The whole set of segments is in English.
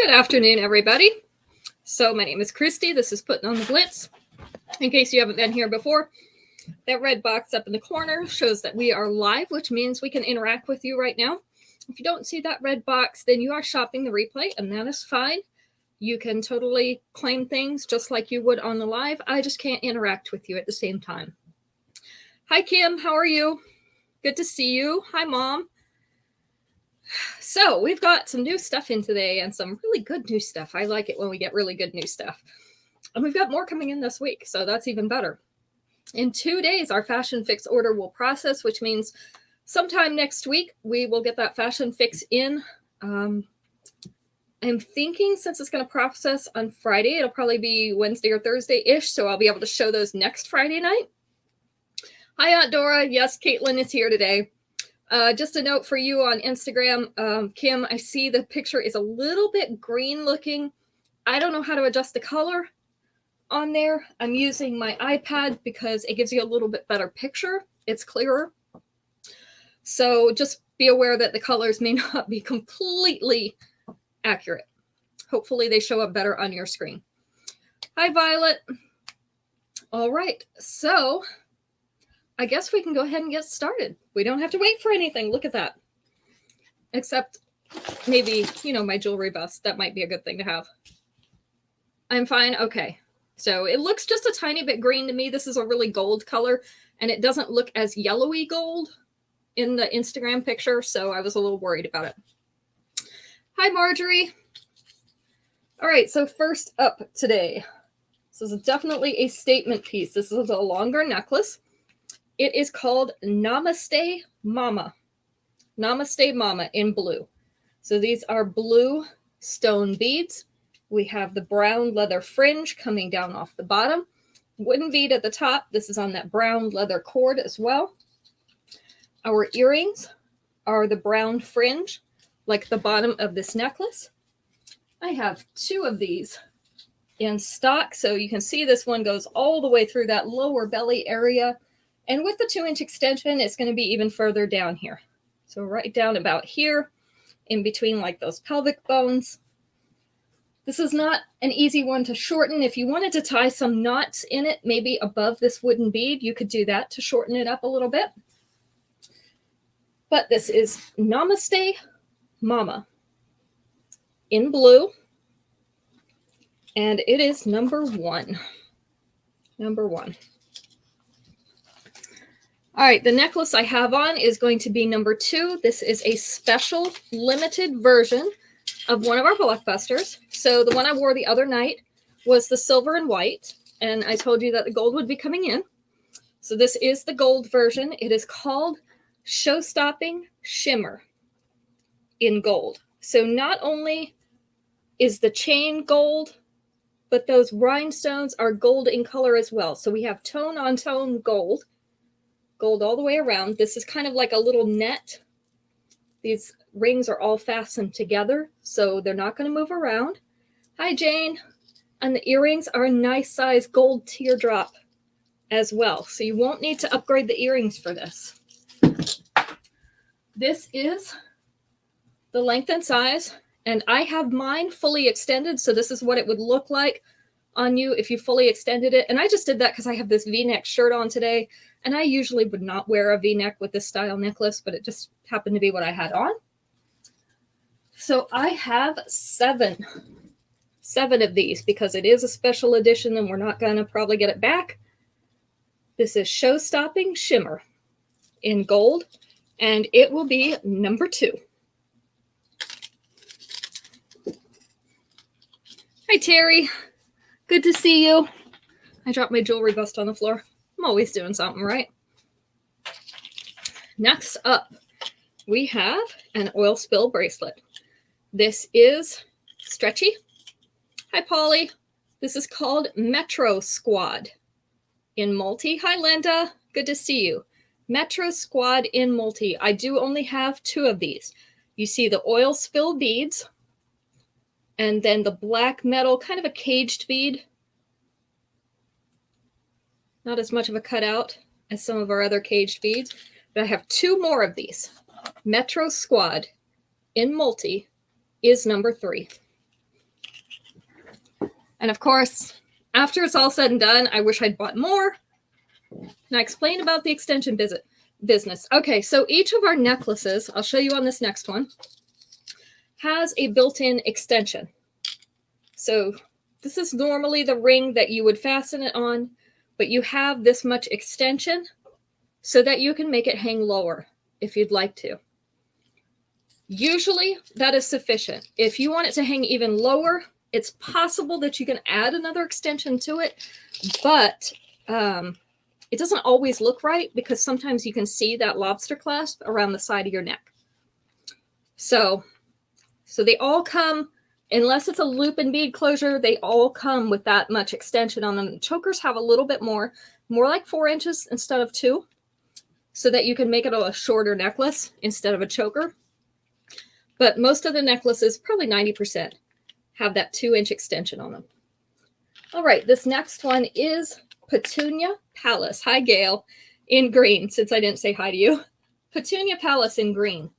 Good afternoon, everybody. So my name is Christy. This is Putting on the Glitz. In case you haven't been here before, that red box up in the corner shows that we are live, which means we can interact with you right now. If you don't see that red box, then you are shopping the replay, and that is fine. You can totally claim things just like you would on the live. I just can't interact with you at the same time. Hi, Kim. How are you? Good to see you. Hi, Mom. So we've got some new stuff in today and some really good new stuff. I like it when we get really good new stuff. And we've got more coming in this week, so that's even better. In 2 days, our fashion fix order will process, which means sometime next week, we will get that fashion fix in. I'm thinking since it's going to process on Friday, it'll probably be Wednesday or Thursday-ish, so I'll be able to show those next Friday night. Hi, Aunt Dora. Yes, Caitlin is here today. Just a note for you on Instagram, Kim, I see the picture is a little bit green looking. I don't know how to adjust the color on there. I'm using my iPad because it gives you a little bit better picture. It's clearer. So just be aware that the colors may not be completely accurate. Hopefully they show up better on your screen. Hi, Violet. All right, so I guess we can go ahead and get started. We don't have to wait for anything. Look at that. Except maybe, my jewelry bust. That might be a good thing to have. I'm fine. Okay. So it looks just a tiny bit green to me. This is a really gold color, and it doesn't look as yellowy gold in the Instagram picture, so I was a little worried about it. Hi, Marjorie. All right, so first up today. This is definitely a statement piece. This is a longer necklace. It is called Namaste Mama. Namaste Mama in blue. So these are blue stone beads. We have the brown leather fringe coming down off the bottom. Wooden bead at the top. This is on that brown leather cord as well. Our earrings are the brown fringe, like the bottom of this necklace. I have 2 of these in stock. So you can see this one goes all the way through that lower belly area. And with the 2-inch extension, it's going to be even further down here. So right down about here, in between like those pelvic bones. This is not an easy one to shorten. If you wanted to tie some knots in it, maybe above this wooden bead, you could do that to shorten it up a little bit. But this is Namaste Mama in blue. And it is number 1. Number 1. All right, the necklace I have on is going to be number 2. This is a special limited version of one of our blockbusters. So the one I wore the other night was the silver and white, and I told you that the gold would be coming in. So this is the gold version. It is called Show-Stopping Shimmer in gold. So not only is the chain gold, but those rhinestones are gold in color as well. So we have tone on tone gold. Gold all the way around. This is kind of like a little net. These rings are all fastened together, so they're not going to move around. Hi, Jane. And the earrings are a nice size gold teardrop as well, so you won't need to upgrade the earrings for this. This is the length and size, and I have mine fully extended, so this is what it would look like on you if you fully extended it. And I just did that because I have this V-neck shirt on today. And I usually would not wear a V-neck with this style necklace, but it just happened to be what I had on. So I have 7 of these because it is a special edition and we're not going to probably get it back. This is Show-Stopping Shimmer in gold, and it will be number 2. Hi, Terry. Good to see you. I dropped my jewelry bust on the floor. I'm always doing something, right? Next up, we have an oil spill bracelet. This is stretchy. Hi, Polly. This is called Metro Squad in multi. Hi, Linda. Good to see you. Metro Squad in multi. I do only have 2 of these. You see the oil spill beads and then the black metal, kind of a caged bead. Not as much of a cutout as some of our other caged beads, but I have 2 more of these. Metro Squad in multi is number 3. And of course, after it's all said and done, I wish I'd bought more. Now explain about the extension business. Okay, so each of our necklaces, I'll show you on this next one, has a built-in extension. So this is normally the ring that you would fasten it on, but you have this much extension so that you can make it hang lower if you'd like to. Usually that is sufficient. If you want it to hang even lower, it's possible that you can add another extension to it, but it doesn't always look right because sometimes you can see that lobster clasp around the side of your neck. So they all come, unless it's a loop and bead closure, they all come with that much extension on them. The chokers have a little bit more like 4 inches instead of 2, so that you can make it a shorter necklace instead of a choker. But most of the necklaces, probably 90%, have that 2-inch extension on them. All right, this next one is Petunia Palace. Hi, Gail, in green, since I didn't say hi to you. Petunia Palace in green.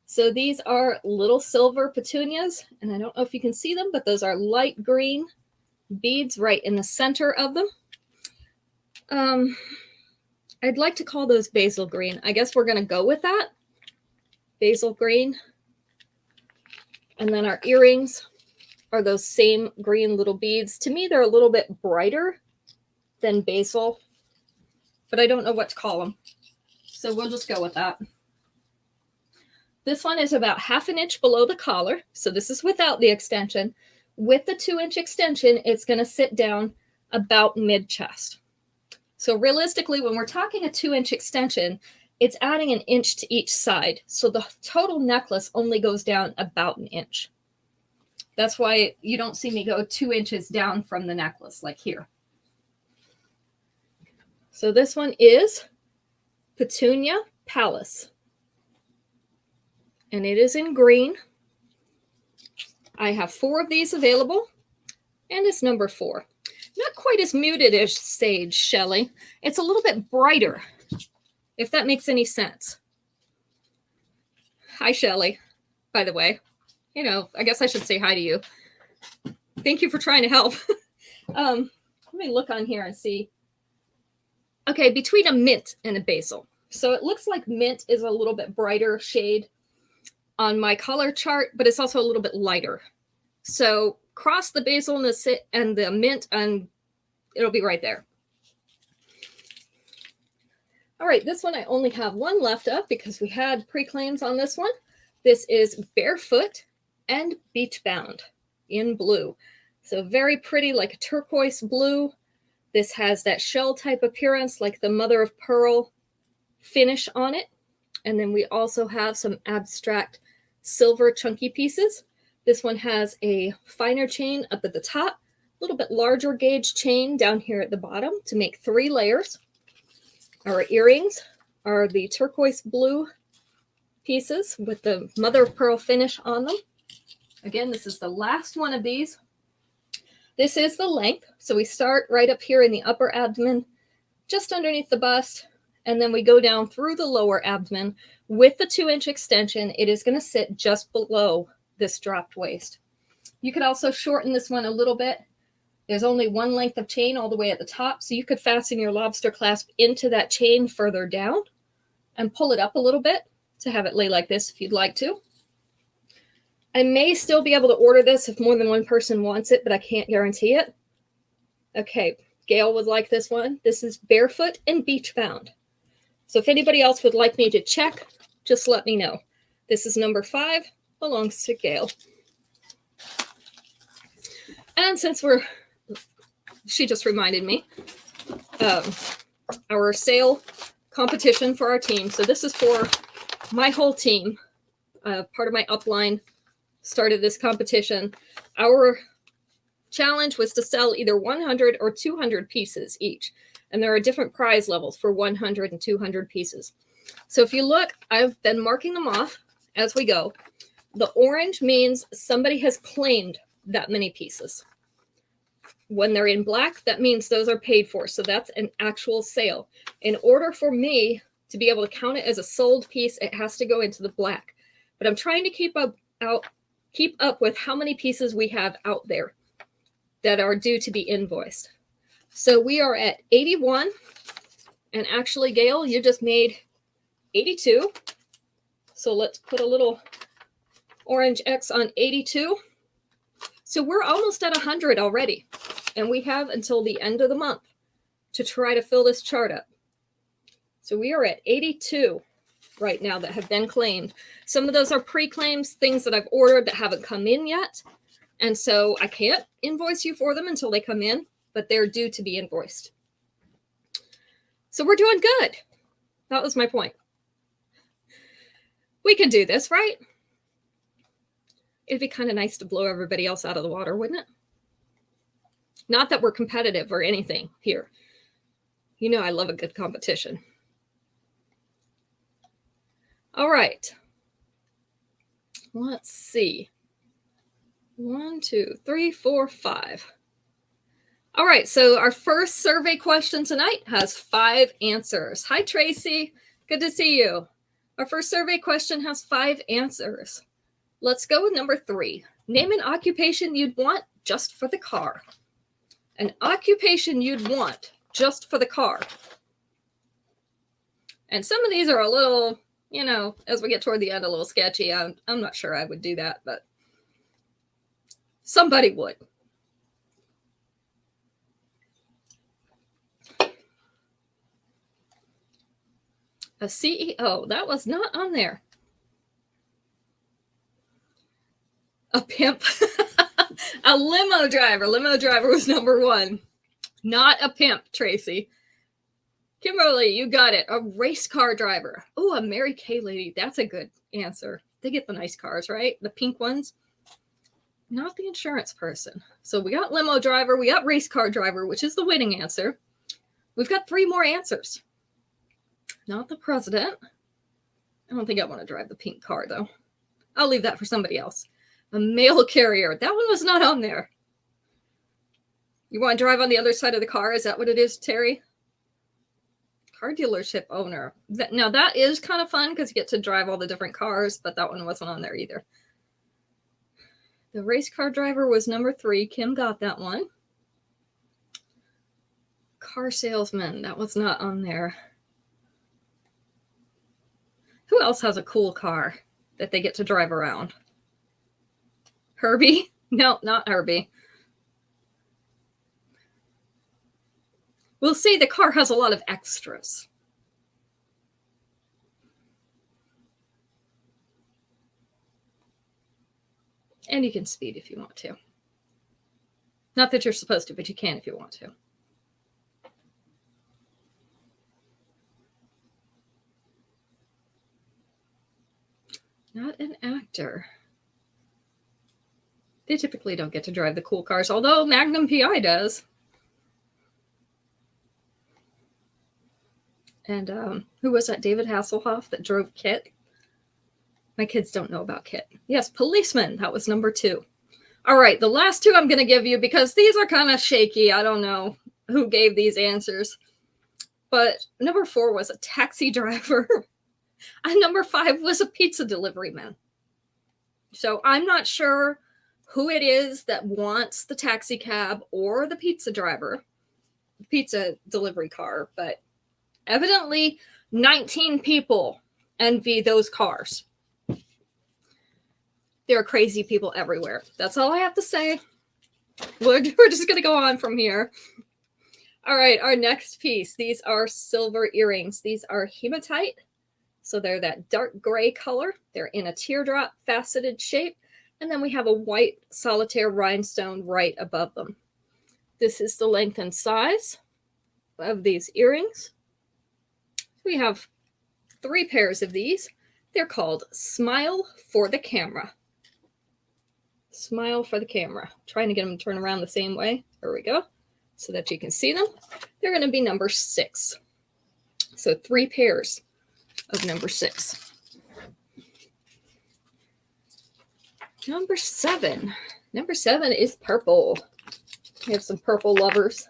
So these are little silver petunias, and I don't know if you can see them, but those are light green beads right in the center of them. I'd like to call those basil green. I guess we're going to go with that. Basil green. And then our earrings are those same green little beads. To me, they're a little bit brighter than basil, but I don't know what to call them. So we'll just go with that. This one is about 1/2 inch below the collar. So this is without the extension. With the 2-inch extension, it's going to sit down about mid-chest. So realistically, when we're talking a 2-inch extension, it's adding 1 inch to each side. So the total necklace only goes down about 1 inch. That's why you don't see me go 2 inches down from the necklace like here. So this one is Petunia Palace. And it is in green. I have 4 of these available, and it's number 4. Not quite as muted as Sage, Shelley. It's a little bit brighter, if that makes any sense. Hi, Shelley, by the way. You know, I guess I should say hi to you. Thank you for trying to help. Let me look on here and see. Okay, between a mint and a basil. So it looks like mint is a little bit brighter shade on my color chart, but it's also a little bit lighter. So cross the basil and the mint, and it'll be right there. All right, this one I only have 1 left of because we had pre-claims on this one. This is Barefoot and Beach Bound in blue. So very pretty, like a turquoise blue. This has that shell type appearance, like the mother of pearl finish on it. And then we also have some abstract silver chunky pieces. This one has a finer chain up at the top, a little bit larger gauge chain down here at the bottom to make 3 layers. Our earrings are the turquoise blue pieces with the mother of pearl finish on them. Again, this is the last one of these. This is the length. So we start right up here in the upper abdomen, just underneath the bust, and then we go down through the lower abdomen. With the 2-inch extension, it is going to sit just below this dropped waist. You could also shorten this one a little bit. There's only 1 length of chain all the way at the top, so you could fasten your lobster clasp into that chain further down and pull it up a little bit to have it lay like this if you'd like to. I may still be able to order this if more than 1 person wants it, but I can't guarantee it. Okay, Gail would like this one. This is Barefoot and Beach Bound. So if anybody else would like me to check, just let me know. This is number 5, belongs to Gail. And since she just reminded me, our sale competition for our team. So this is for my whole team. Part of my upline started this competition. Our challenge was to sell either 100 or 200 pieces each. And there are different prize levels for 100 and 200 pieces. So if you look, I've been marking them off as we go. The orange means somebody has claimed that many pieces. When they're in black, that means those are paid for. So that's an actual sale. In order for me to be able to count it as a sold piece, it has to go into the black. But I'm trying to keep up with how many pieces we have out there. that are due to be invoiced. So we are at 81. And actually, Gail, you just made 82. So let's put a little orange X on 82. So we're almost at 100 already. And we have until the end of the month to try to fill this chart up. So we are at 82 right now that have been claimed. Some of those are pre-claims, things that I've ordered that haven't come in yet. And so I can't invoice you for them until they come in, but they're due to be invoiced. So we're doing good. That was my point. We can do this, right? It'd be kind of nice to blow everybody else out of the water, wouldn't it? Not that we're competitive or anything here. You know I love a good competition. All right. Let's see. 1, 2, 3, 4, 5. All right, so our first survey question tonight has 5 answers. Hi, Tracy. Good to see you. Our first survey question has 5 answers. Let's go with number 3. Name an occupation you'd want just for the car. An occupation you'd want just for the car. And some of these are a little, you know, as we get toward the end, a little sketchy. I'm not sure I would do that, but somebody would. A CEO, that was not on there. A pimp. A limo driver. Limo driver was number 1. Not a pimp, Tracy. Kimberly, you got it. A race car driver. Oh, a Mary Kay lady. That's a good answer. They get the nice cars, right? The pink ones. Not the insurance person. So we got limo driver. We got race car driver, which is the winning answer. We've got 3 more answers. Not the president. I don't think I want to drive the pink car, though. I'll leave that for somebody else. A mail carrier. That one was not on there. You want to drive on the other side of the car? Is that what it is, Terry? Car dealership owner. Now, that is kind of fun because you get to drive all the different cars, but that one wasn't on there either. The race car driver was number 3. Kim got that one. Car salesman. That was not on there. Who else has a cool car that they get to drive around? Herbie? No, not Herbie. We'll see the car has a lot of extras. And you can speed if you want to. Not that you're supposed to, but you can if you want to. Not an actor. They typically don't get to drive the cool cars, although Magnum PI does. And who was that? David Hasselhoff that drove Kit? My kids don't know about Kit. Yes, policeman. That was number 2. All right, the last 2 I'm going to give you because these are kind of shaky. I don't know who gave these answers. But number 4 was a taxi driver. And number 5 was a pizza delivery man. So I'm not sure who it is that wants the taxi cab or the pizza driver, pizza delivery car, but evidently 19 people envy those cars. There are crazy people everywhere. That's all I have to say. We're just going to go on from here. All right, our next piece. These are silver earrings. These are hematite. So they're that dark gray color. They're in a teardrop faceted shape. And then we have a white solitaire rhinestone right above them. This is the length and size of these earrings. We have 3 pairs of these. They're called Smile for the Camera. Smile for the camera. Trying to get them to turn around the same way. There we go. So that you can see them. They're going to be number 6. So 3 pairs of number 6. Number 7. Number 7 is purple. We have some purple lovers.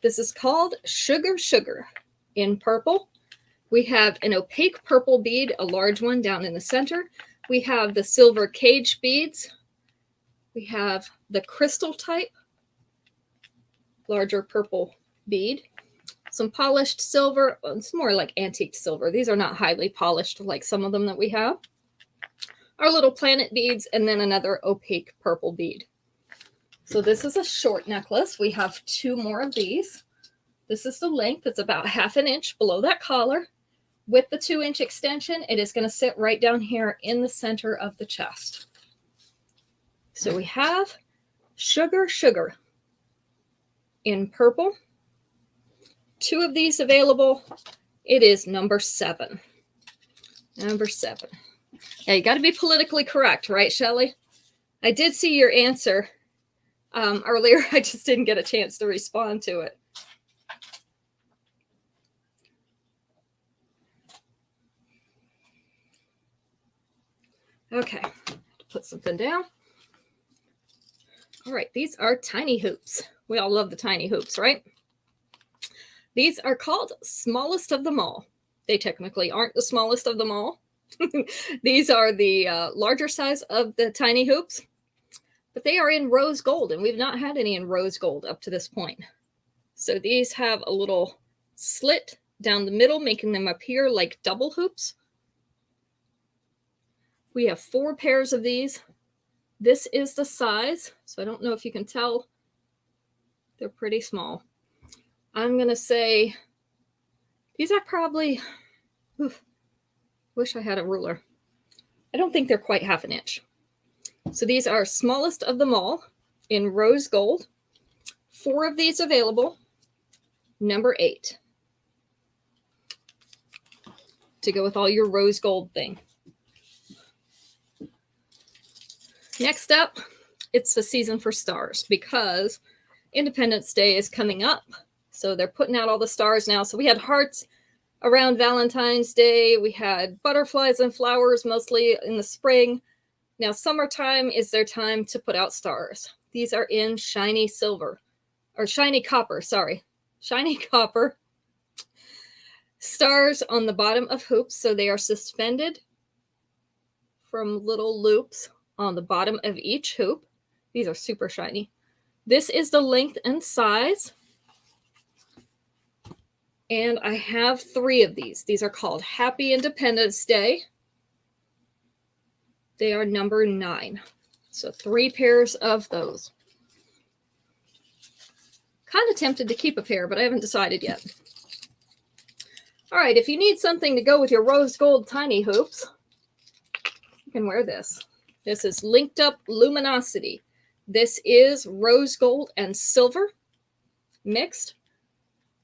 This is called Sugar Sugar in purple. We have an opaque purple bead, a large one down in the center. We have the silver cage beads. We have the crystal type larger purple bead, some polished silver. It's more like antique silver. These are not highly polished like some of them that we have. Our little planet beads, and then another opaque purple bead. So this is a short necklace. We have 2 more of these. This is the length. It's about 1/2 inch below that collar. With the 2-inch extension, it is going to sit right down here in the center of the chest. So we have Sugar Sugar in purple. 2 of these available. It is number 7. Number 7. Yeah, you got to be politically correct, right, Shelley? I did see your answer earlier. I just didn't get a chance to respond to it. Okay, put something down. All right, these are tiny hoops. We all love the tiny hoops, right? These are called smallest of them all. They technically aren't the smallest of them all. These are the larger size of the tiny hoops, but they are in rose gold, and we've not had any in rose gold up to this point. So these have a little slit down the middle, making them appear like double hoops. We have 4 pairs of these. This is the size, so I don't know if you can tell. They're pretty small. I'm going to say these are probably, wish I had a ruler. I don't think they're quite 1/2 inch. So these are smallest of them all in rose gold. 4 of these available. Number 8. To go with all your rose gold thing. Next up, it's the season for stars because Independence Day is coming up. So they're putting out all the stars now. So we had hearts around Valentine's Day. We had butterflies and flowers mostly in the spring. Now summertime is their time to put out stars. These are in shiny silver, or shiny copper, sorry. Shiny copper. Stars on the bottom of hoops. So they are suspended from little loops on the bottom of each hoop. These are super shiny. This is the length and size. And I have 3 of these. These are called Happy Independence Day. They are number 9. So 3 pairs of those. Kind of tempted to keep a pair, but I haven't decided yet. All right, if you need something to go with your rose gold tiny hoops, you can wear this. This is Linked Up Luminosity. This is rose gold and silver mixed.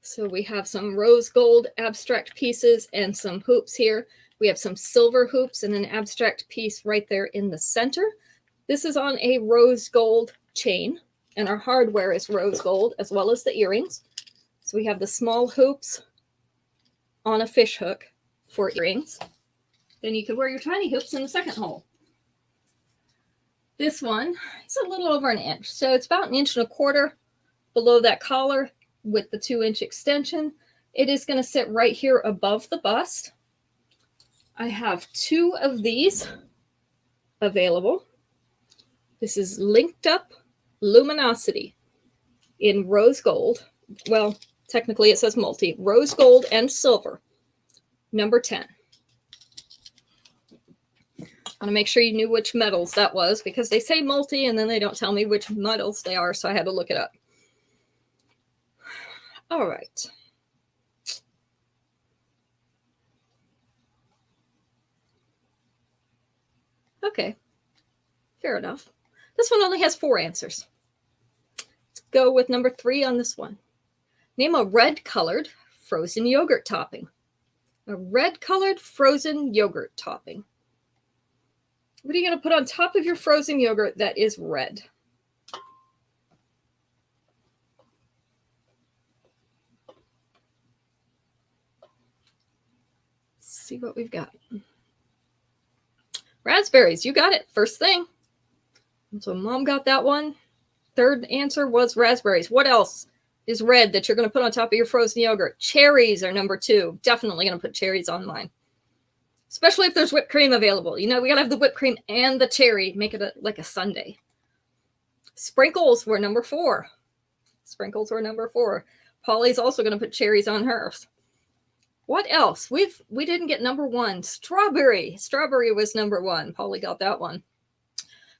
So we have some rose gold abstract pieces and some hoops here. We have some silver hoops and an abstract piece right there in the center. This is on a rose gold chain, and our hardware is rose gold as well as the earrings. So we have the small hoops on a fish hook for earrings. Then you could wear your tiny hoops in the second hole. This one is a little over 1 inch. So it's about 1.25 inches below that collar with the 2-inch extension. It is going to sit right here above the bust. I have 2 of these available. This is Linked Up Luminosity in rose gold. Well, technically it says multi. Rose gold and silver. Number 10. I want to make sure you knew which metals that was because they say multi and then they don't tell me which metals they are, so I had to look it up. All right. Okay, fair enough. This one only has 4 answers. Let's go with number 3 on this one. Name a red-colored frozen yogurt topping. A red-colored frozen yogurt topping. What are you going to put on top of your frozen yogurt that is red? Let's see what we've got. Raspberries. You got it. First thing. So Mom got that one. Third answer was raspberries. What else is red that you're going to put on top of your frozen yogurt? Cherries are number 2. Definitely going to put cherries on mine. Especially if there's whipped cream available. You know, we got to have the whipped cream and the cherry. Make it like a sundae. Sprinkles were number 4. Sprinkles were number 4. Polly's also going to put cherries on hers. What else? We didn't get number 1. Strawberry. Strawberry was number 1. Polly got that one.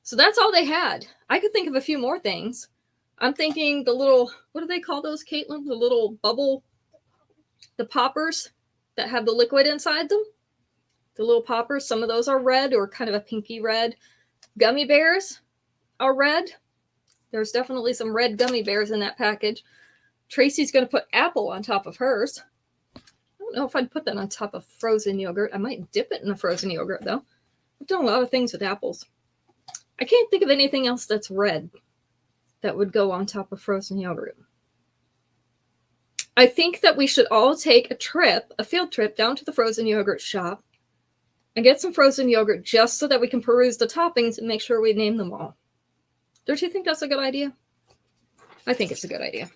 So that's all they had. I could think of a few more things. I'm thinking the little, what do they call those, Caitlin? The little bubble, the poppers that have the liquid inside them. The little poppers, some of those are red or kind of a pinky red. Gummy bears are red. There's definitely some red gummy bears in that package. Tracy's going to put apple on top of hers. I don't know if I'd put that on top of frozen yogurt. I might dip it in the frozen yogurt, though. I've done a lot of things with apples. I can't think of anything else that's red that would go on top of frozen yogurt. I think that we should all take a field trip down to the frozen yogurt shop and get some frozen yogurt just so that we can peruse the toppings and make sure we name them all. Don't you think that's a good idea? I think it's a good idea.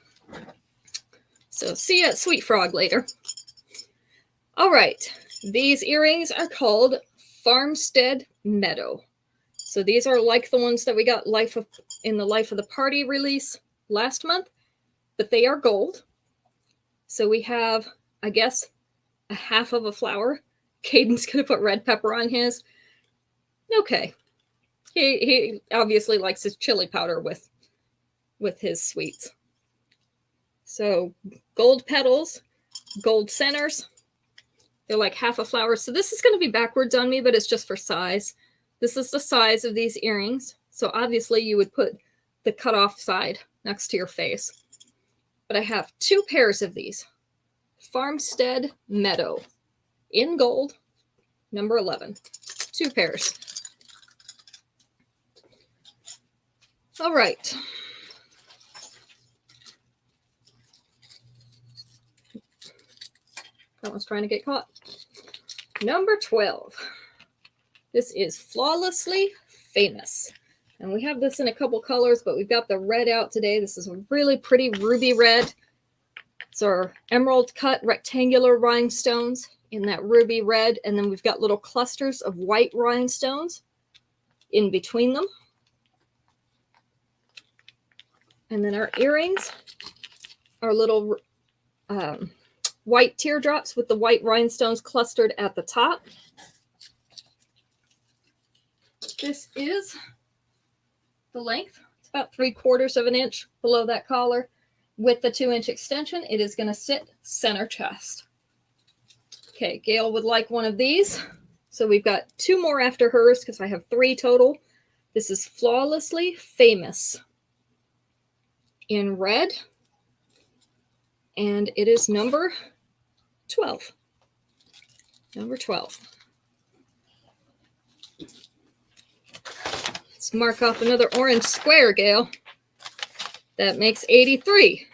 So see you at Sweet Frog later. All right. These earrings are called Farmstead Meadow. So these are like the ones that we got in the Life of the Party release last month, but they are gold. So we have, I guess, a half of a flower. Caden's going to put red pepper on his. Okay. He obviously likes his chili powder with his sweets. So gold petals, gold centers. They're like half a flower. So this is going to be backwards on me, but it's just for size. This is the size of these earrings. So obviously you would put the cut off side next to your face. But I have 2 pairs of these. Farmstead Meadow in gold, number 11. 2 pairs. All right. That one's trying to get caught. Number 12. This is Flawlessly Famous. And we have this in a couple colors, but we've got the red out today. This is a really pretty ruby red. It's our emerald cut rectangular rhinestones in that ruby red. And then we've got little clusters of white rhinestones in between them. And then our earrings are little white teardrops with the white rhinestones clustered at the top. This is the length. It's about 3/4 of an inch below that collar. With the 2-inch extension, it is going to sit center chest. Okay, Gail would like one of these. So we've got 2 more after hers because I have 3 total. This is Flawlessly Famous in red. And it is number 12. Number 12. Let's mark off another orange square, Gail. That makes 83.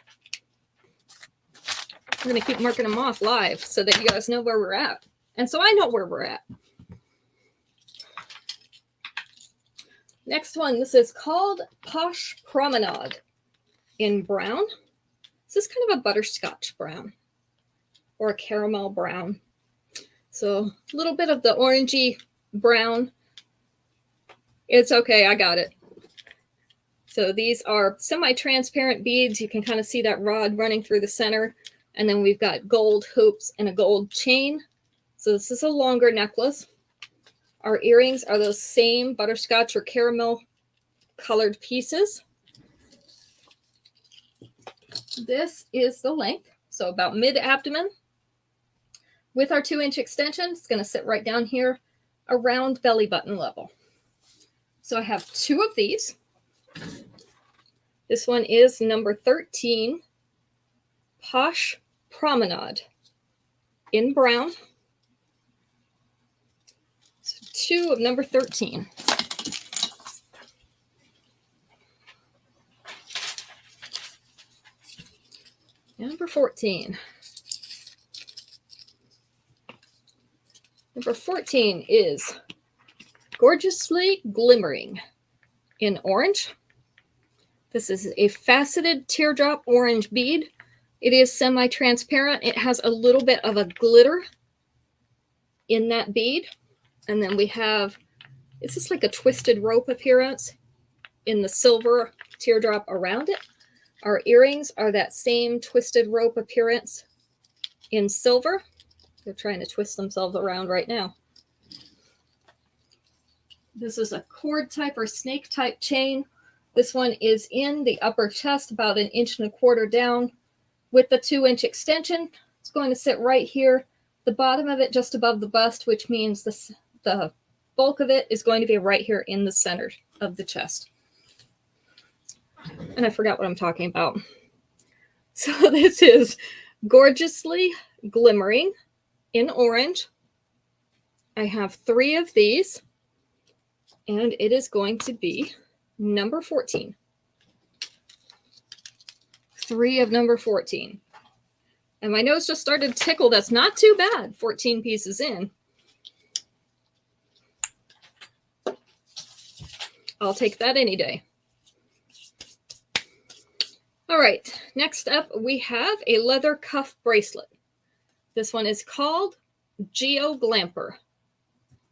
I'm going to keep marking them off live so that you guys know where we're at. And so I know where we're at. Next one, this is called Posh Promenade in brown. This is kind of a butterscotch brown or a caramel brown. So a little bit of the orangey brown. It's okay, I got it. So these are semi-transparent beads. You can kind of see that rod running through the center. And then we've got gold hoops and a gold chain. So this is a longer necklace. Our earrings are those same butterscotch or caramel colored pieces. This is the length. So about mid-abdomen. With our 2-inch extension, it's going to sit right down here around belly button level. So I have 2 of these. This one is number 13, Posh Promenade in brown. So 2 of number 13. Number 14. Number 14 is Gorgeously Glimmering in orange. This is a faceted teardrop orange bead. It is semi-transparent. It has a little bit of a glitter in that bead. And then we have, it's just like a twisted rope appearance in the silver teardrop around it. Our earrings are that same twisted rope appearance in silver. They're trying to twist themselves around right now. This is a cord type or snake type chain. This one is in the upper chest, about 1.25 inches down with the 2-inch extension. It's going to sit right here, the bottom of it just above the bust, which means the bulk of it is going to be right here in the center of the chest. And I forgot what I'm talking about. So this is Gorgeously Glimmering in orange. I have 3 of these, and it is going to be number 14. 3 of number 14. And my nose just started to tickle. That's not too bad, 14 pieces in. I'll take that any day. All right, next up we have a leather cuff bracelet. This one is called Geo Glamper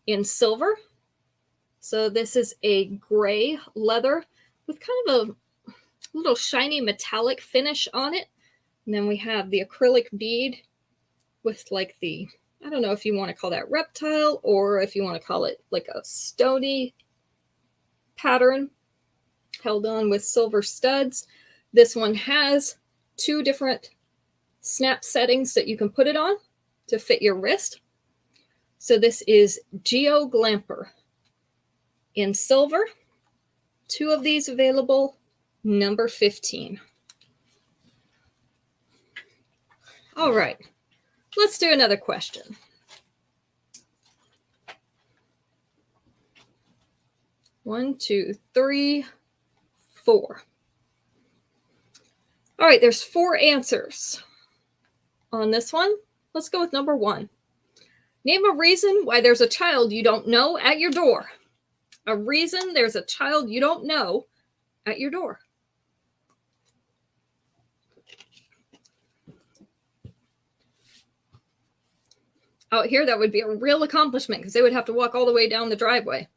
in silver. So this is a gray leather with kind of a little shiny metallic finish on it. And then we have the acrylic bead with like the, I don't know if you want to call that reptile or if you want to call it like a stony pattern held on with silver studs. This one has 2 different snap settings that you can put it on to fit your wrist. So this is Geo Glamper in silver. 2 of these available, number 15. All right, let's do another question. One, two, three, 4. All right, there's 4 answers on this one. Let's go with number 1. Name a reason why there's a child you don't know at your door. A reason there's a child you don't know at your door. Out here, that would be a real accomplishment because they would have to walk all the way down the driveway.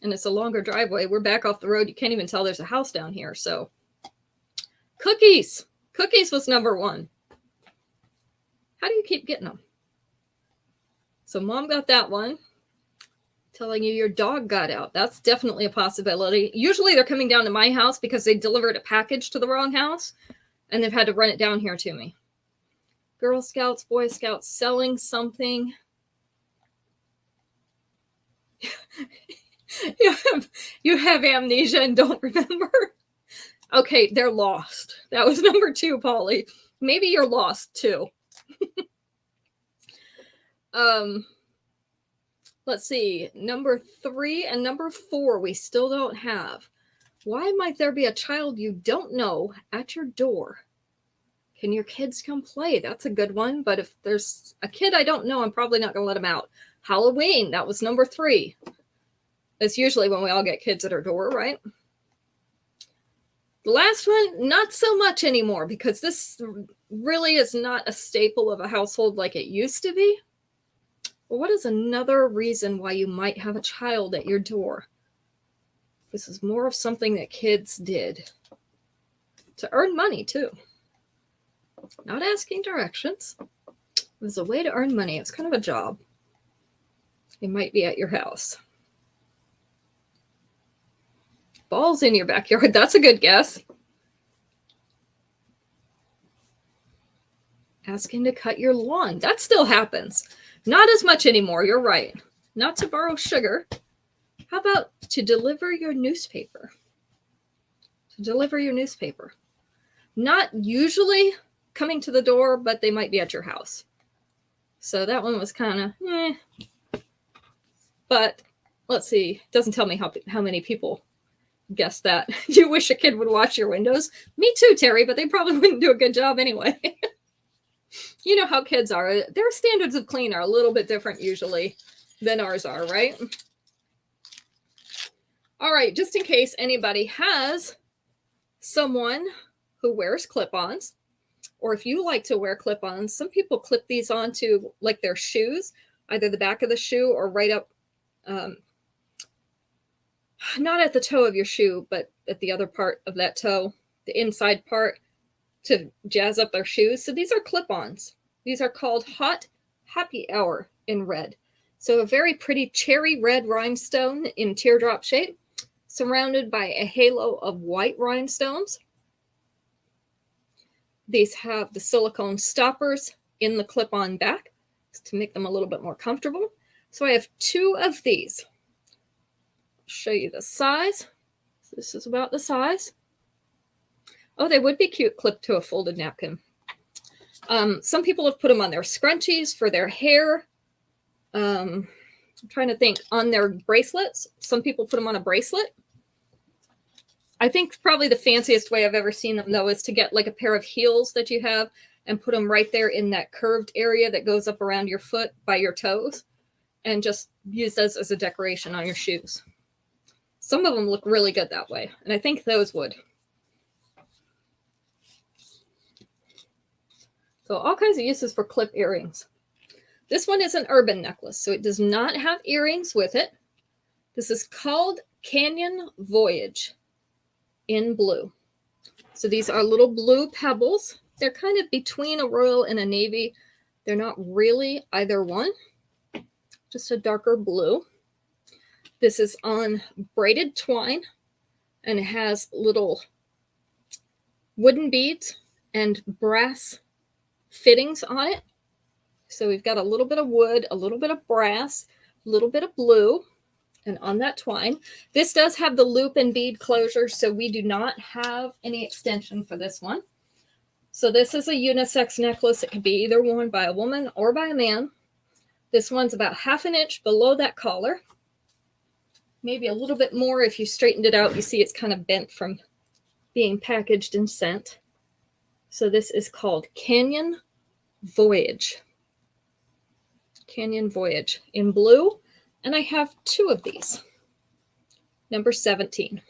And it's a longer driveway. We're back off the road. You can't even tell there's a house down here. So cookies. Cookies was number 1. How do you keep getting them? So Mom got that one. Telling you your dog got out. That's definitely a possibility. Usually they're coming down to my house because they delivered a package to the wrong house and they've had to run it down here to me. Girl Scouts, Boy Scouts selling something. You have amnesia and don't remember. Okay, they're lost. That was number 2, Polly. Maybe you're lost too. Let's see. Number 3 and number 4 we still don't have. Why might there be a child you don't know at your door? Can your kids come play? That's a good one. But if there's a kid I don't know, I'm probably not going to let him out. Halloween. That was number 3. That's usually when we all get kids at our door, right? The last one, not so much anymore because this really is not a staple of a household like it used to be. Well, what is another reason why you might have a child at your door? This is more of something that kids did to earn money too. Not asking directions. It was a way to earn money. It's kind of a job. It might be at your house. Balls in your backyard. That's a good guess. Asking to cut your lawn. That still happens. Not as much anymore. You're right. Not to borrow sugar. How about to deliver your newspaper? To deliver your newspaper. Not usually coming to the door, but they might be at your house. So that one was kind of But let's see. It doesn't tell me how many people guess that. You wish a kid would wash your windows. Me too, Terry, but they probably wouldn't do a good job anyway. You know how kids are. Their standards of clean are a little bit different usually than ours are, right? All right, just in case anybody has someone who wears clip-ons, or if you like to wear clip-ons, some people clip these onto like their shoes, either the back of the shoe or right up not at the toe of your shoe, but at the other part of that toe, the inside part, to jazz up their shoes. So these are clip-ons. These are called Hot Happy Hour in red. So a very pretty cherry red rhinestone in teardrop shape, surrounded by a halo of white rhinestones. These have the silicone stoppers in the clip-on back to make them a little bit more comfortable. So I have 2 of these. I'll show you the size. So this is about the size. Oh, they would be cute clipped to a folded napkin. Some people have put them on their scrunchies for their hair. I'm trying to think, on their bracelets. Some people put them on a bracelet. I think probably the fanciest way I've ever seen them, though, is to get like a pair of heels that you have and put them right there in that curved area that goes up around your foot by your toes, and just use those as a decoration on your shoes. Some of them look really good that way, and I think those would. So all kinds of uses for clip earrings. This one is an urban necklace, so it does not have earrings with it. This is called Canyon Voyage in blue. So these are little blue pebbles. They're kind of between a royal and a navy. They're not really either one, just a darker blue. This is on braided twine, and it has little wooden beads and brass fittings on it. So we've got a little bit of wood, a little bit of brass, a little bit of blue, and on that twine. This does have the loop and bead closure, so we do not have any extension for this one. So this is a unisex necklace. It can be either worn by a woman or by a man. This one's about 1/2 inch below that collar. Maybe a little bit more if you straightened it out. You see it's kind of bent from being packaged and sent. So this is called Canyon Voyage. Canyon Voyage in blue. And I have 2 of these. Number 17.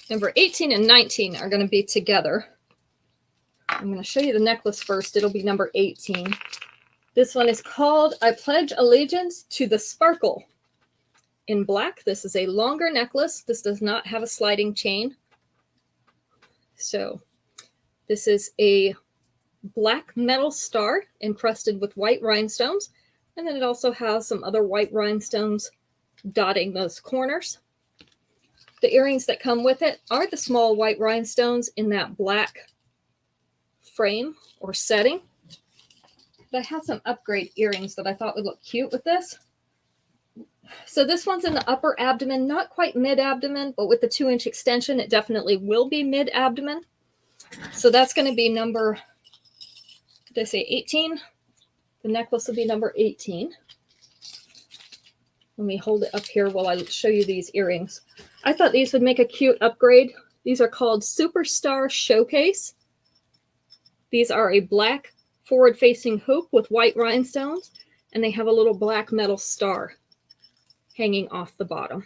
Number 18 and 19 are going to be together. I'm going to show you the necklace first. It'll be number 18. This one is called I Pledge Allegiance to the Sparkle in black. This is a longer necklace. This does not have a sliding chain. So this is a black metal star encrusted with white rhinestones. And then it also has some other white rhinestones dotting those corners. The earrings that come with it are the small white rhinestones in that black frame or setting. But I have some upgrade earrings that I thought would look cute with this. So this one's in the upper abdomen, not quite mid-abdomen, but with the 2-inch extension, it definitely will be mid-abdomen. So that's going to be number, did I say 18? The necklace will be number 18. Let me hold it up here while I show you these earrings. I thought these would make a cute upgrade. These are called Superstar Showcase. These are a black forward-facing hoop with white rhinestones, and they have a little black metal star hanging off the bottom.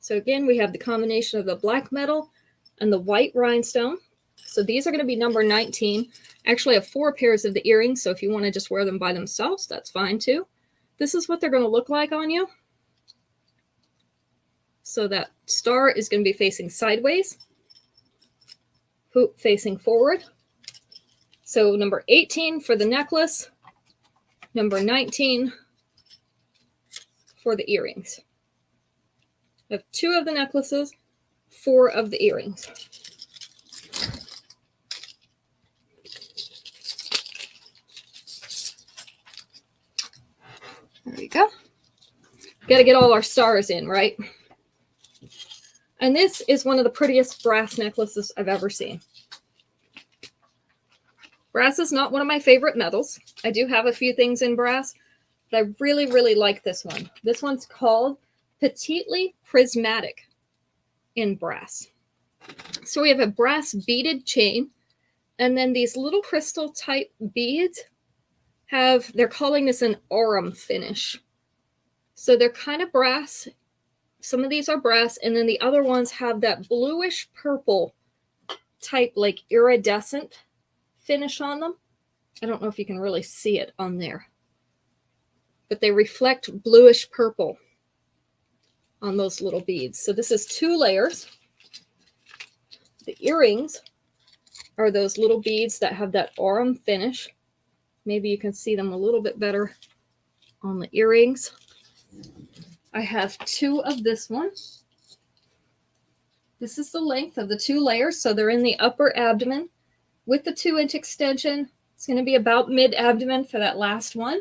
So again, we have the combination of the black metal and the white rhinestone. So these are going to be number 19. Actually, I have 4 pairs of the earrings, so if you want to just wear them by themselves, that's fine too. This is what they're going to look like on you. So that star is going to be facing sideways, hoop facing forward. So number 18 for the necklace, number 19 for the earrings. I have 2 of the necklaces, 4 of the earrings. There we go. Got to get all our stars in, right? And this is one of the prettiest brass necklaces I've ever seen. Brass is not one of my favorite metals. I do have a few things in brass, but I really, really like this one. This one's called Petitely Prismatic in brass. So we have a brass beaded chain, and then these little crystal type beads they're calling this an aurum finish. So they're kind of brass. Some of these are brass, and then the other ones have that bluish purple type, like iridescent finish on them. I don't know if you can really see it on there, but they reflect bluish purple on those little beads. So this is 2 layers. The earrings are those little beads that have that aurum finish. Maybe you can see them a little bit better on the earrings. I have 2 of this one. This is the length of the 2 layers. So they're in the upper abdomen with the 2-inch extension. It's going to be about mid-abdomen for that last one.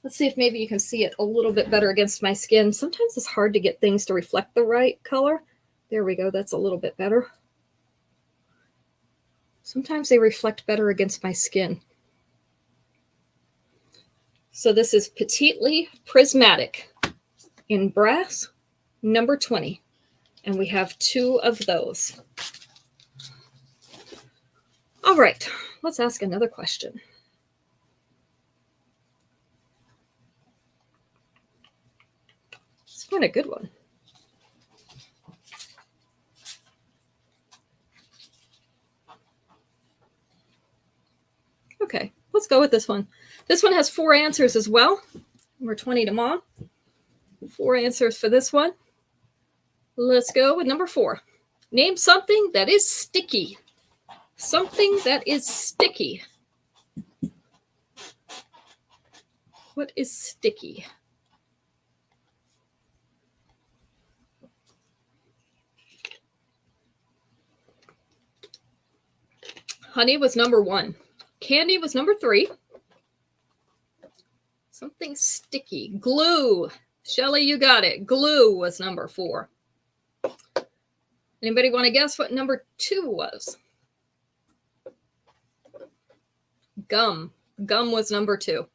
Let's see if maybe you can see it a little bit better against my skin. Sometimes it's hard to get things to reflect the right color. There we go. That's a little bit better. Sometimes they reflect better against my skin. So this is Petitely Prismatic in brass, number 20. And we have 2 of those. All right, let's ask another question. Let's find a good one. Okay, let's go with this one. This one has 4 answers as well. We're 20 to mom. 4 answers for this one. Let's go with number 4. Name something that is sticky. Something that is sticky. What is sticky? Honey was number 1. Candy was number 3. Something sticky. Glue. Shelly, you got it. Glue was number 4. Anybody want to guess what number 2 was? Gum. Gum was number 2.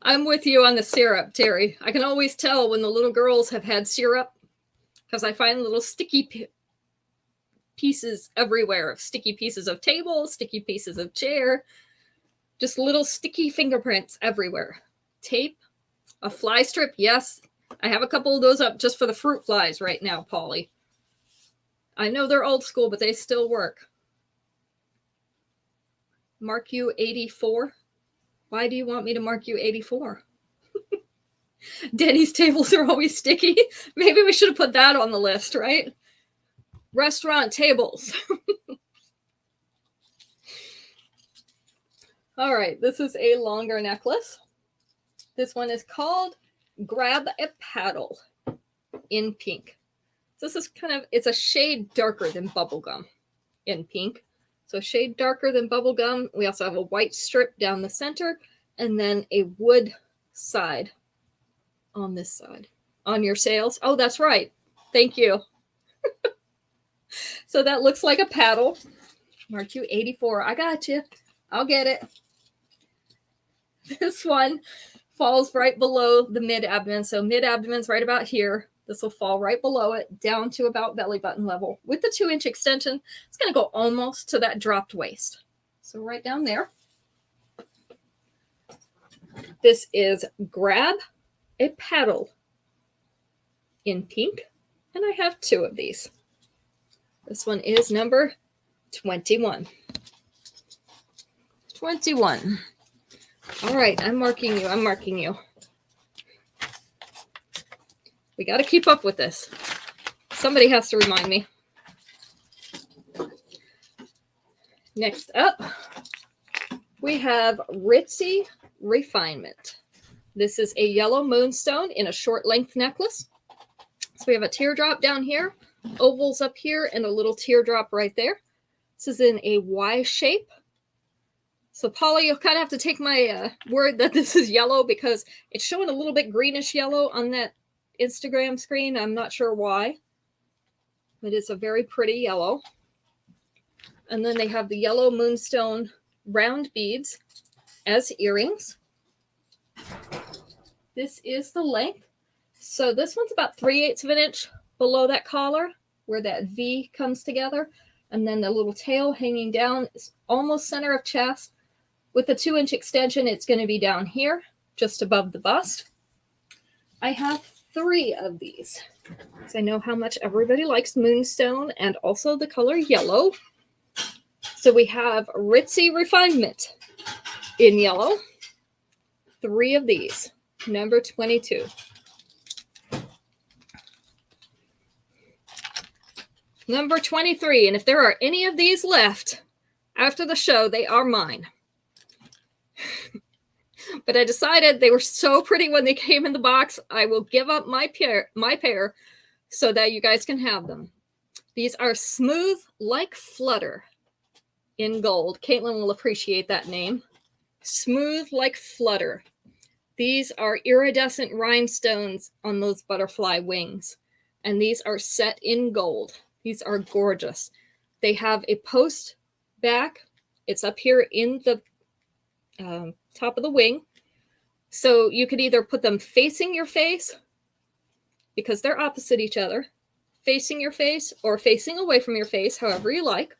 I'm with you on the syrup, Terry. I can always tell when the little girls have had syrup because I find little sticky pieces everywhere. Sticky pieces of table, sticky pieces of chair, just little sticky fingerprints everywhere. Tape, a fly strip. Yes, I have a couple of those up just for the fruit flies right now, Polly. I know they're old school, but they still work. Mark you 84. Why do you want me to mark you 84? Denny's tables are always sticky. Maybe we should have put that on the list, right? Restaurant tables. All right, this is a longer necklace. This one is called Grab a Paddle in pink. So this is it's a shade darker than bubblegum in pink. So a shade darker than bubblegum. We also have a white strip down the center and then a wood side on this side. On your sales. Oh, that's right. Thank you. So that looks like a paddle. Mark you 84. I got you. I'll get it. This one falls right below the mid-abdomen. So mid-abdomen's right about here. This will fall right below it, down to about belly button level. With the 2-inch extension, it's going to go almost to that dropped waist. So right down there. This is Grab a Paddle in pink. And I have 2 of these. This one is number 21. 21. All right, I'm marking you. I'm marking you. We got to keep up with this. Somebody has to remind me. Next up, we have Ritzy Refinement. This is a yellow moonstone in a short length necklace. So we have a teardrop down here, ovals up here, and a little teardrop right there. This is in a Y shape. So Polly, you'll kind of have to take my word that this is yellow because it's showing a little bit greenish yellow on that Instagram screen. I'm not sure why, but it's a very pretty yellow. And then they have the yellow moonstone round beads as earrings. This is the length. So this one's about 3/8 of an inch below that collar where that V comes together. And then the little tail hanging down is almost center of chest. With the 2-inch extension, it's going to be down here, just above the bust. I have 3 of these because I know how much everybody likes moonstone and also the color yellow. So we have Ritzy Refinement in yellow. 3 of these, number 22. Number 23, and if there are any of these left after the show, they are mine. But I decided they were so pretty when they came in the box, I will give up my pair so that you guys can have them. These are Smooth Like Flutter in gold. Caitlin will appreciate that name. Smooth Like Flutter. These are iridescent rhinestones on those butterfly wings, and these are set in gold. These are gorgeous. They have a post back. It's up here in the top of the wing. So you could either put them facing your face, because they're opposite each other, facing your face or facing away from your face, however you like.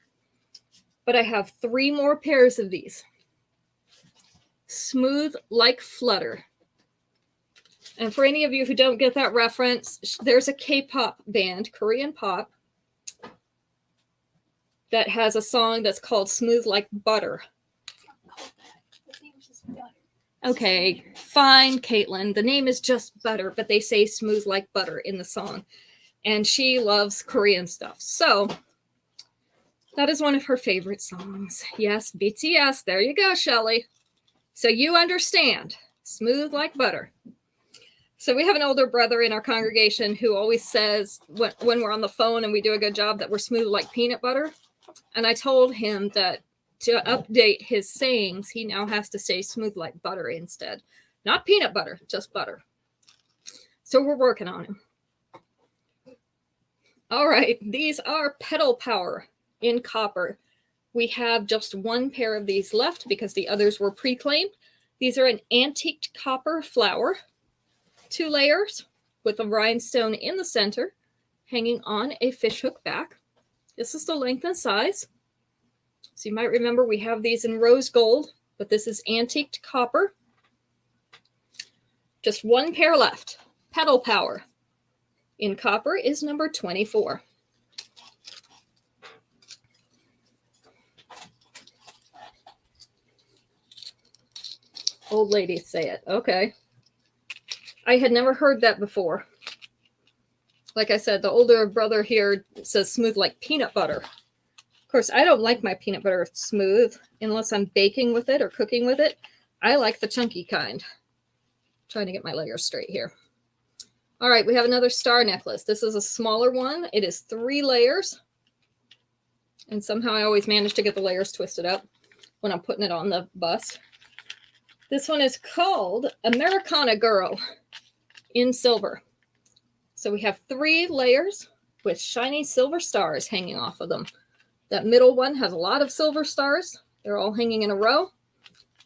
But I have 3 more pairs of these. Smooth Like Flutter. And for any of you who don't get that reference, there's a K-pop band, Korean pop, that has a song that's called Smooth Like Butter. Okay, fine, Caitlin. The name is just Butter, but they say Smooth Like Butter in the song. And she loves Korean stuff. So that is one of her favorite songs. Yes, BTS. There you go, Shelly. So you understand. Smooth like butter. So we have an older brother in our congregation who always says when we're on the phone and we do a good job that we're smooth like peanut butter. And I told him that to update his sayings, he now has to say smooth like butter instead. Not peanut butter, just butter. So we're working on him. All right, these are Petal Power in copper. We have just 1 pair of these left because the others were pre-claimed. These are an antiqued copper flower, 2 layers with a rhinestone in the center, hanging on a fishhook back. This is the length and size. So you might remember we have these in rose gold, but this is antiqued copper. Just 1 pair left. Petal Power in copper is number 24. Old ladies say it. Okay. I had never heard that before. Like I said, the older brother here says smooth like peanut butter. Of course, I don't like my peanut butter smooth unless I'm baking with it or cooking with it. I like the chunky kind. Trying to get my layers straight here. All right, we have another star necklace. This is a smaller one. It is 3 layers. And somehow I always manage to get the layers twisted up when I'm putting it on the bust. This one is called Americana Girl in silver. So we have 3 layers with shiny silver stars hanging off of them. That middle one has a lot of silver stars. They're all hanging in a row.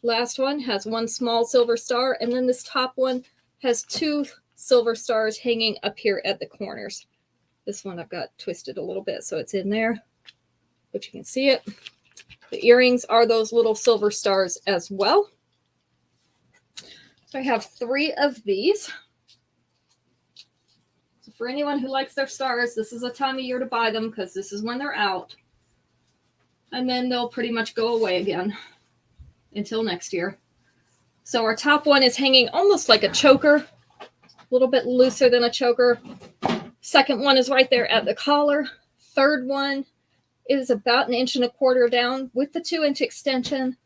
Last one has 1 small silver star, and then this top one has 2 silver stars hanging up here at the corners. This one I've got twisted a little bit so it's in there, but you can see it. The earrings are those little silver stars as well. So I have 3 of these. So for anyone who likes their stars, this is a time of year to buy them because this is when they're out. And then they'll pretty much go away again until next year. So our top one is hanging almost like a choker, a little bit looser than a choker. Second one is right there at the collar. Third one is about 1.25 inches down with the 2-inch extension.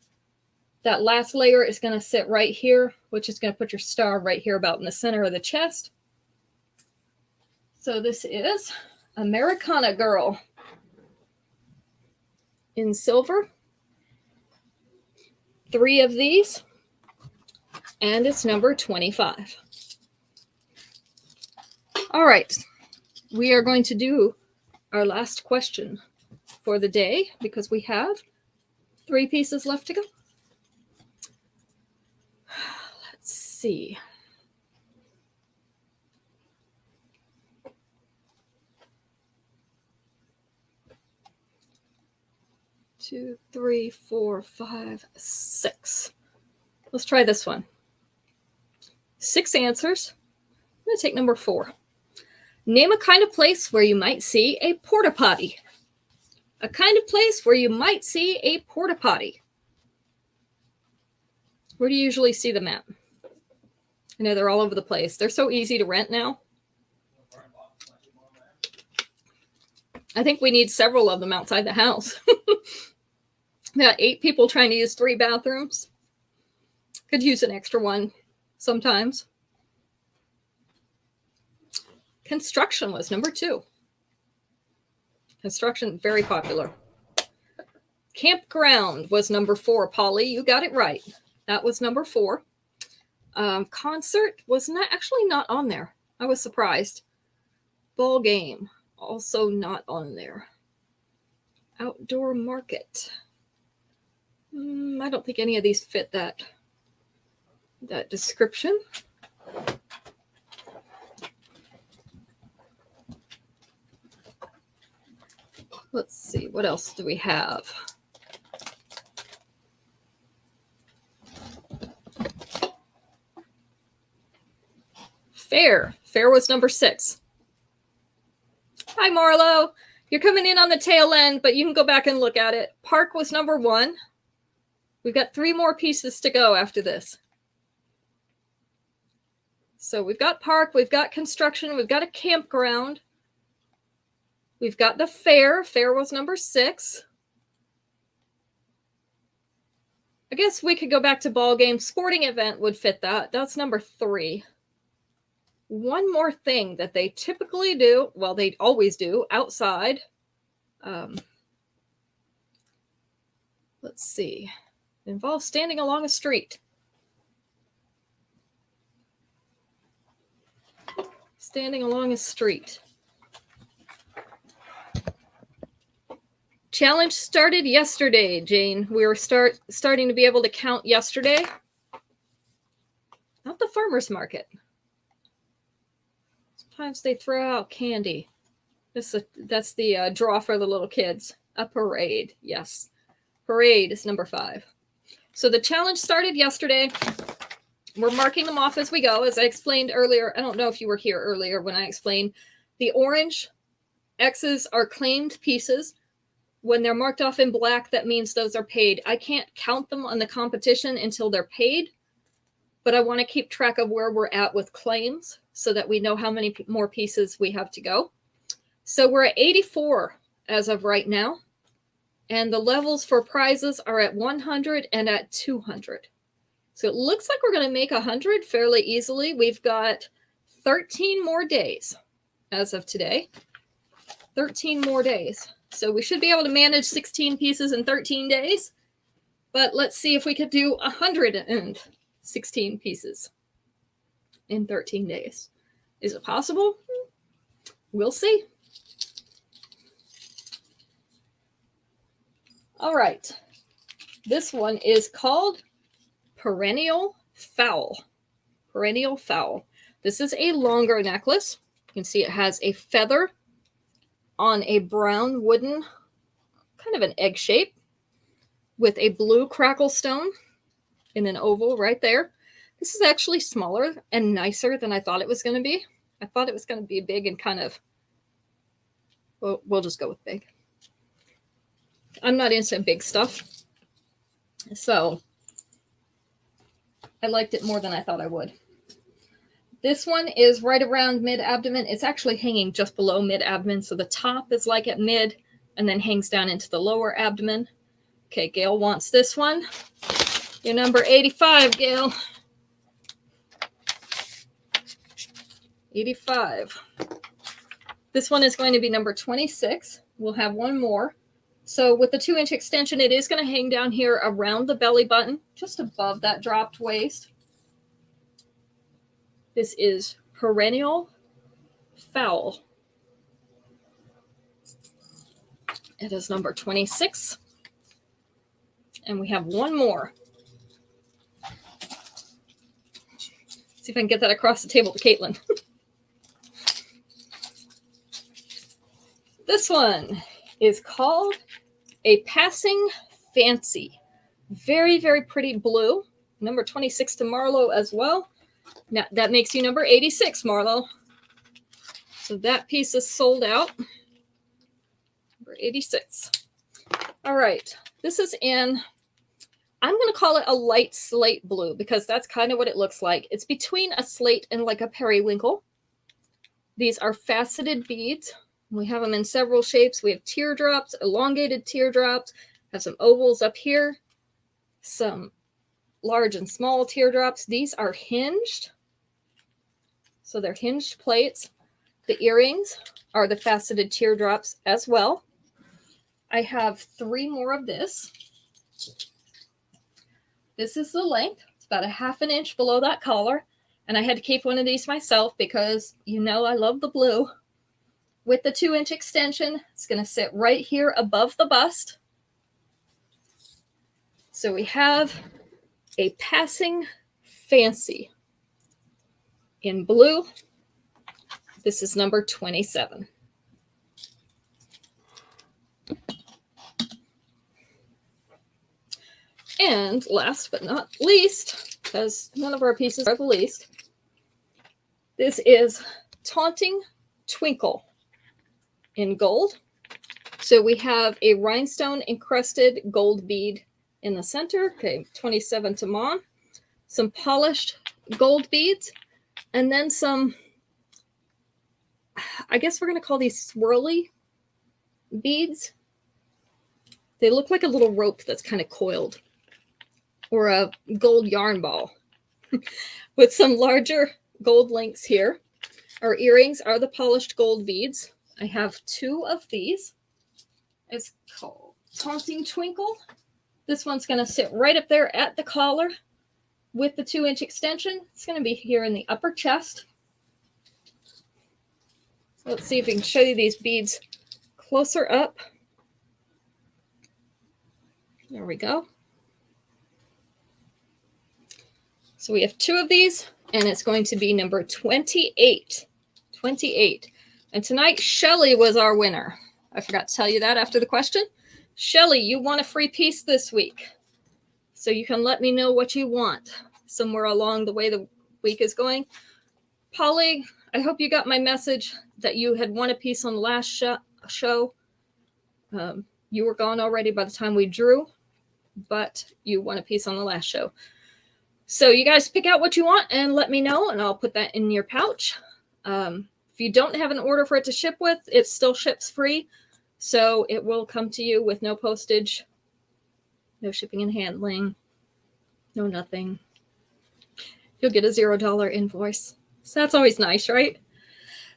That last layer is going to sit right here, which is going to put your star right here about in the center of the chest. So this is Americana Girl in silver. 3 of these, and it's number 25. All right, we are going to do our last question for the day because we have 3 pieces left to go. Let's see. Two, 3, 4, 5, 6. Let's try this one. 6 answers. I'm going to take number 4. Name a kind of place where you might see a porta potty. A kind of place where you might see a porta potty. Where do you usually see them at? I know they're all over the place. They're so easy to rent now. I think we need several of them outside the house. We got 8 people trying to use 3 bathrooms. Could use an extra one sometimes. Construction was number 2. Construction, very popular. Campground was number 4. Polly, you got it right. That was number 4. Concert was actually not on there. I was surprised. Ball game, also not on there. Outdoor market. I don't think any of these fit that description. Let's see, what else do we have? Fair. Fair was number 6. Hi, Marlo. You're coming in on the tail end, but you can go back and look at it. Park was number 1. We've got 3 more pieces to go after this. So we've got park, we've got construction, we've got a campground. We've got the fair. Fair was number 6. I guess we could go back to ball game. Sporting event would fit that. That's number 3. One more thing that they typically do, well, they always do outside. Let's see. It involves standing along a street. Standing along a street. Challenge started yesterday, Jane. We were starting to be able to count yesterday. Not the farmer's market. Sometimes they throw out candy. That's the draw for the little kids. A parade, yes. Parade is number 5. So the challenge started yesterday. We're marking them off as we go. As I explained earlier, I don't know if you were here earlier when I explained, the orange X's are claimed pieces. When they're marked off in black, that means those are paid. I can't count them on the competition until they're paid, but I want to keep track of where we're at with claims so that we know how many more pieces we have to go. So we're at 84 as of right now, and the levels for prizes are at 100 and at 200. So it looks like we're going to make 100 fairly easily. We've got 13 more days as of today. 13 more days. So we should be able to manage 16 pieces in 13 days. But let's see if we could do 116 pieces in 13 days. Is it possible? We'll see. All right. This one is called Perennial Fowl. Perennial Fowl. This is a longer necklace. You can see it has a feather on a brown wooden, kind of an egg shape, with a blue crackle stone in an oval right there. This is actually smaller and nicer than I thought it was going to be. I thought it was going to be big and kind of, well, we'll just go with big. I'm not into big stuff. So I liked it more than I thought I would. This one is right around mid-abdomen. It's actually hanging just below mid-abdomen. So the top is like at mid and then hangs down into the lower abdomen. Okay, Gail wants this one. You're number 85, Gail. 85. This one is going to be number 26. We'll have one more. So with the 2-inch extension, it is going to hang down here around the belly button, just above that dropped waist. This is Perennial Fowl. It is number 26. And we have one more. See if I can get that across the table to Caitlin. This one is called A Passing Fancy. Very, very pretty blue. Number 26 to Marlo as well. Now, that makes you number 86, Marlo. So that piece is sold out. Number 86. All right, this is in, I'm going to call it a light slate blue because that's kind of what it looks like. It's between a slate and like a periwinkle. These are faceted beads. We have them in several shapes. We have teardrops, elongated teardrops, have some ovals up here, some large and small teardrops. These are hinged. So they're hinged plates. The earrings are the faceted teardrops as well. I have 3 more of this. This is the length. It's about a ½ an inch below that collar. And I had to keep one of these myself because you know I love the blue. With the 2-inch extension, it's going to sit right here above the bust. So we have a Passing Fancy in blue. This is number 27. And last but not least, because none of our pieces are the least, this is Taunting Twinkle in gold. So we have a rhinestone encrusted gold bead in the center. Okay, 27 to Mom. Some polished gold beads. And then some, I guess we're going to call these swirly beads. They look like a little rope that's kind of coiled. Or a gold yarn ball. With some larger gold links here. Our earrings are the polished gold beads. I have 2 of these. It's called Taunting Twinkle. This one's going to sit right up there at the collar with the 2-inch extension. It's going to be here in the upper chest. Let's see if we can show you these beads closer up. There we go. So we have 2 of these, and it's going to be number 28. 28. And tonight, Shelly was our winner. I forgot to tell you that after the question. Shelly, you won a free piece this week. So you can let me know what you want somewhere along the way the week is going. Polly, I hope you got my message that you had won a piece on the last show. You were gone already by the time we drew, but you won a piece on the last show. So you guys pick out what you want and let me know, and I'll put that in your pouch. If you don't have an order for it to ship with, it still ships free. So it will come to you with no postage, no shipping and handling, no nothing. You'll get a $0 invoice. So that's always nice, right?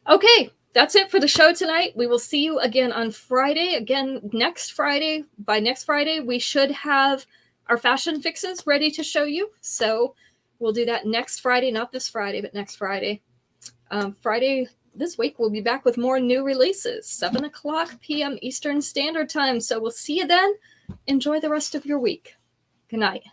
Okay, that's it for the show tonight. We will see you again on Friday. Again, next Friday. By next Friday, we should have our fashion fixes ready to show you. So we'll do that next Friday, not this Friday, but next Friday. Friday this week, we'll be back with more new releases, 7:00 p.m. Eastern Standard Time. So we'll see you then. Enjoy the rest of your week. Good night.